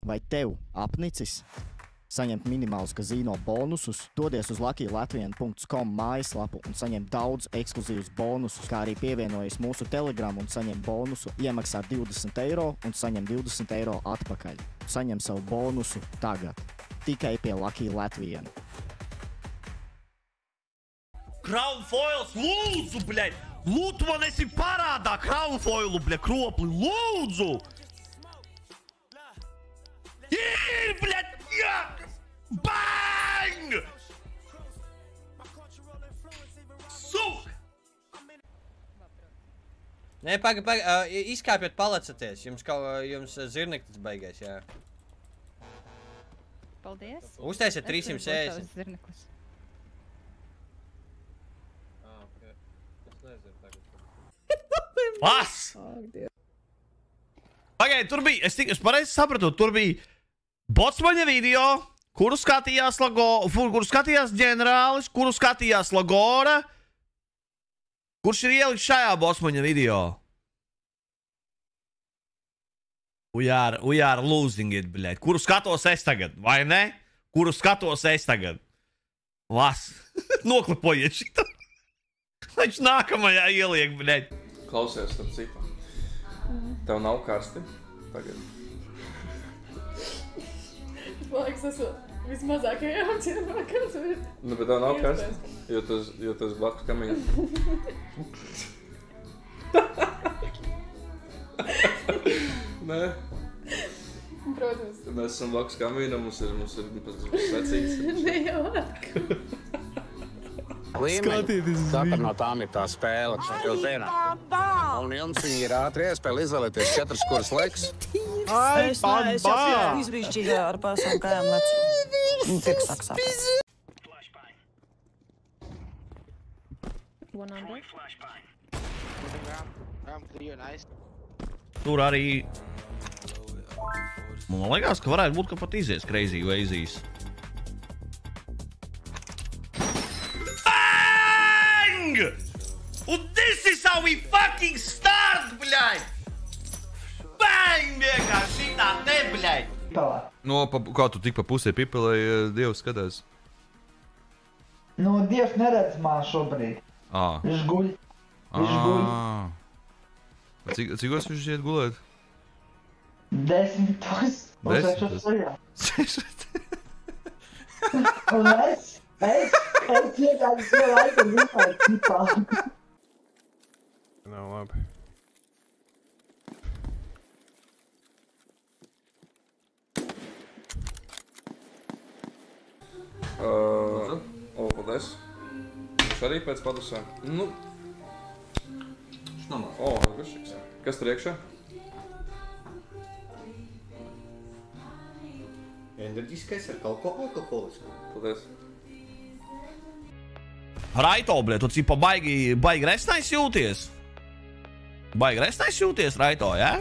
Vai tev apnicis saņemt minimālus kazino bonusus, dodies uz luckylatvian.com mājaslapu un saņem daudz ekskluzīvus bonusus, kā arī pievienojies mūsu Telegram un saņem bonusu, iemaksā 20 € un saņem 20 € atpakaļ. Saņem savu bonusu tagad. Tikai pie Lucky Latvian. Crown Foils, lūdzu, bļaļ! Lūdzu, man esi parādā Crown Foilu, bļaļ, kropli, lūdzu! Ir, bļaļ, jā! Bang! Suk! Nē, izkāpjot palacaties. Jums zirneklis beigais, jā. Paldies. Uztaisiet 360. Zirneklis. Vas! Pagaid, tur bija, es pareizi sapratu, tur bija Botsmaņa video, kuru skatījās ģenerālis, kuru skatījās Lagora, kurš ir ielikt šajā Botsmaņa video. We are losing it, bļaļ. Kuru skatos es tagad, vai ne? Kuru skatos es tagad? Vas! Noklipojiet šitā. Viņš nākamajā ieliek, bļaļ. Klausies, starp citu. Tev nav karsti tagad. Man liekas, tas vismazākajā apcienamā, kas ir. Nu, bet tev nav karsti, jo tas blakus kamīns. Nē. Protams. Mēs esam blakus kamīnam, mums ir svecīgs. Ne jau atku. Līmeņi. Katra no tām ir tā spēle, jūs zināt. Un jums viņi ir ātri iespēja izvēlēties 4, kuras laiks. Es jau izbrīšķīgi ar pārsām kājām lecu. Cik sāk sāpēt. Tur arī... Man liekas, ka varētu būt, ka pat izies crazy wazies. Un this is how we fucking start, bļaļ! Bang! Vienkārši šitā te, bļaļ! No, kā tu tik pa pusē pipelēji, Dievs skatās? Nu, Dievs neredz man šobrīd. Viņš guļ. Cikos viņš iet gulēt? 10. 10. Un es iegāju šo laiku un vispār cipā. Nav labi. Paldies. Viņš arī pēc padusēm. Nu. Viņš nav mās. Garšīgs. Kas tur iekšā? Enerģiskais ar kaut ko alkoholisku. Paldies. Raito, bļaļ, tu cipa baigi resnais jūties? Baigi resnais jūties, Raito, jā?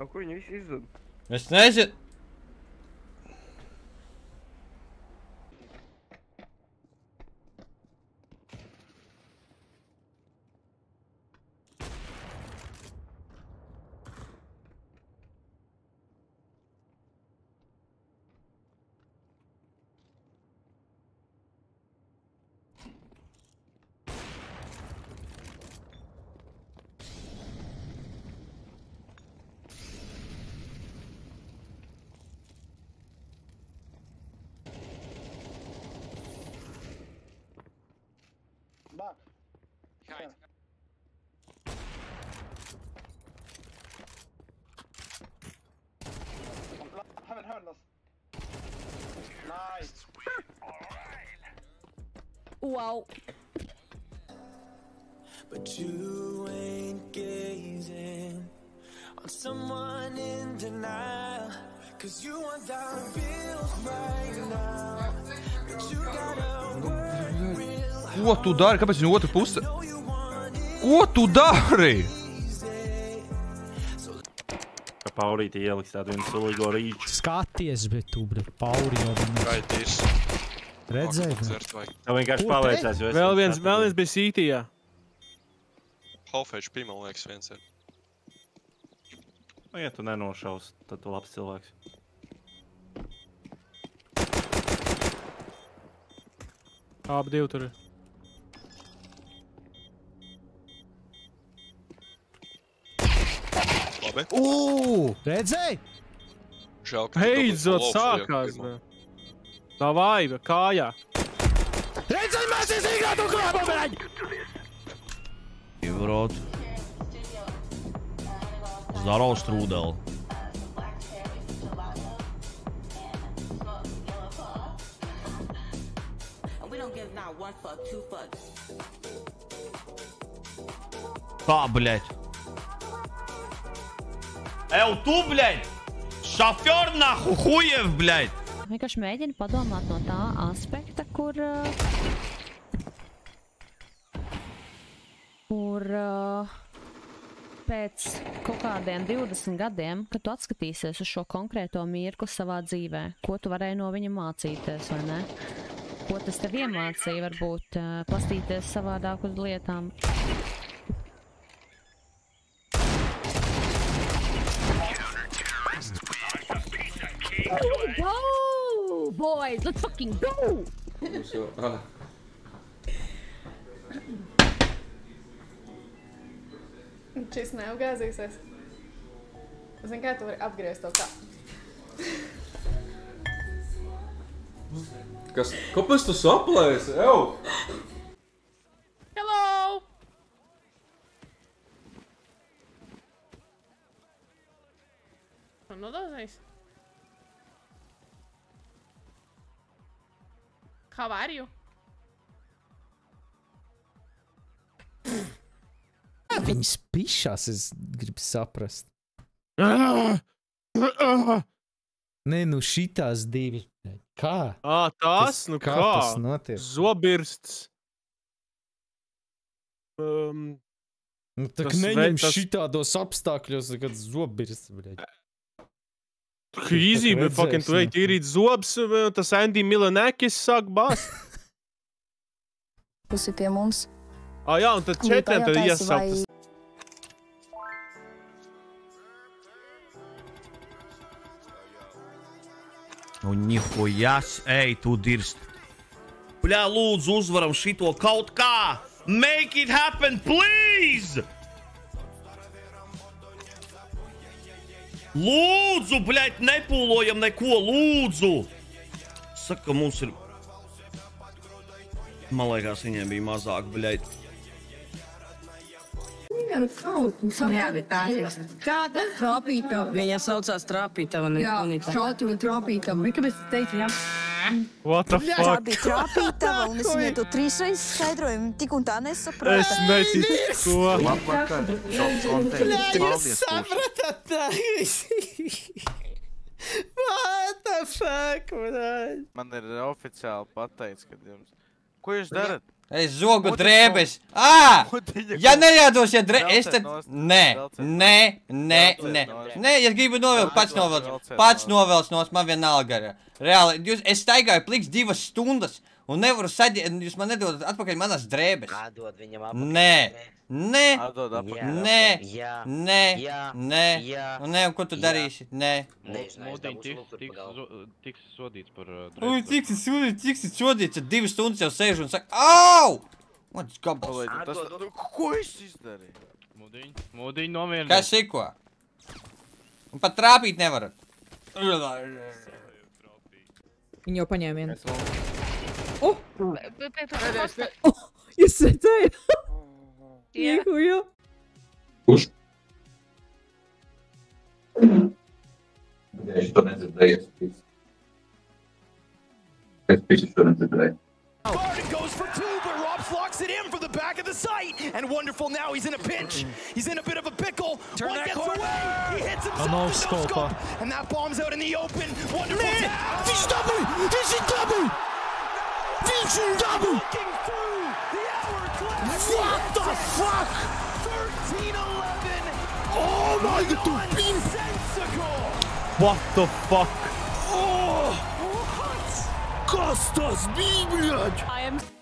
Ko viņi visi izzud? Es nezinu. Haven't heard us. Nice. Wow. But you ain't gazing on someone in denial, 'cause you want that feels right now, but you gotta work real. Ko tu dari? Kāpēc viņa otra puse? Ko tu dari? Paurīti ieliks tādu vienu sulīgo rīču. Skaties, bet tu, Pauri jau Gaidīs. Redzēji? Tev vienkārši paveicās, jo es... Vēl viens bija sītījā. Half HP, man liekas, viens ir. Nu, ja tu nenošaus, tad tu labs cilvēks. Abi divi tur ir. Labi. Redzēji? Beidzot sākās, Davai, kājā. Redzēji, mēs izīgātu klābu, beļ! Ivrot. Zdaro strūdeli. Kā, bļaļ? Ew, tu, bļaļ! Šafjor, nahu, hujev, bļaļ! Vienkārši mēģinu padomāt no tā aspekta, kur pēc kaut kādiem 20 gadiem, kad tu atskatīsies uz šo konkrēto mirkli savā dzīvē, ko tu varēji no viņa mācīties, vai ne? Ko tas tev iemācīja, varbūt pastīties savādāk uz lietām. Go, boys, let's fucking go! Šis neapgāzīsies. Zini, kā tu vari apgriezt to kā? Kas? Kāpēc tu saplēsi? Ew! Hello! Man nodozējis? How are you? Viņas pišās, es gribu saprast. Nē, nu šitās divi. Kā? Tās? Nu kā? Kā tas notiek? Zobirsts. Nu tak neņem šitādos apstākļos, kad zobirsts, bļaļ. Easy, bet fucking tu vajag tīrīt zobs, tas Andy Milanekis sāk bāst. Tas ir pie mums. Jā, un tad četriem tad iesaukt. Nu, nihujas, ej, tu dirst. Bļā, lūdzu, uzvaram šito kaut kā! Make it happen, please! Lūdzu, bļaļ, nepūlojam neko, lūdzu! Saka, mums ir... Man liekas, viņiem bija mazāk, bļaļ. Kāda? Trāpītava. Viņa saucās Trāpītava. Jā, šādi Trāpītava. Kāpēc tu teici, jā? What the fuck? Tā bija Trāpītava, un es viņai to 3 reizes skaidroju, tik un tā nesaprata. Es neticu to. Labvakar. Jūs sapratat tā? What the fuck, man? Man ir oficiāli pateicis, kad jums... Ko jūs darat? Es zogu drēbes. Ja nejādosiet drēbes, es tad... Nē, ja gribu novilkt, pats novelc nos, man vienalga. Reāli, es staigāju pliks 2 stundas un nevaru saģēt, jūs man nedodat atpakaļ manas drēbes. Atdod viņam apakaļ. Nē, un ko tu darīsi? Nē. Mūdiņ tiks sodīts par drēbes. Tiks sodīts, 2 stundas jau sēžu un saka, au! Man tas kabals. Ko es izdarīju? Mūdiņ nomierinies. Kas ir ko? Un pat trāpīt nevarat. Viņi jau paņēma vienu. Jūs redzējāt? Iehujo. Kurš? Es to nedzirdēju. Es to nedzirdēju. Barton goes for 2, but Robs locks it in for the back of the site. And Wonderful now, he's in a pinch. He's in a bit of a pickle. One gets away. He hits himself with no scope. And that bomb's out in the open. Wonderful down. Viņš dabūj! Viņš ir dabūj! Viņš ir dabūj! What the fuck? 13-11. Oh my god, tu pimp! What the fuck? Kas tas bija, bļaģ?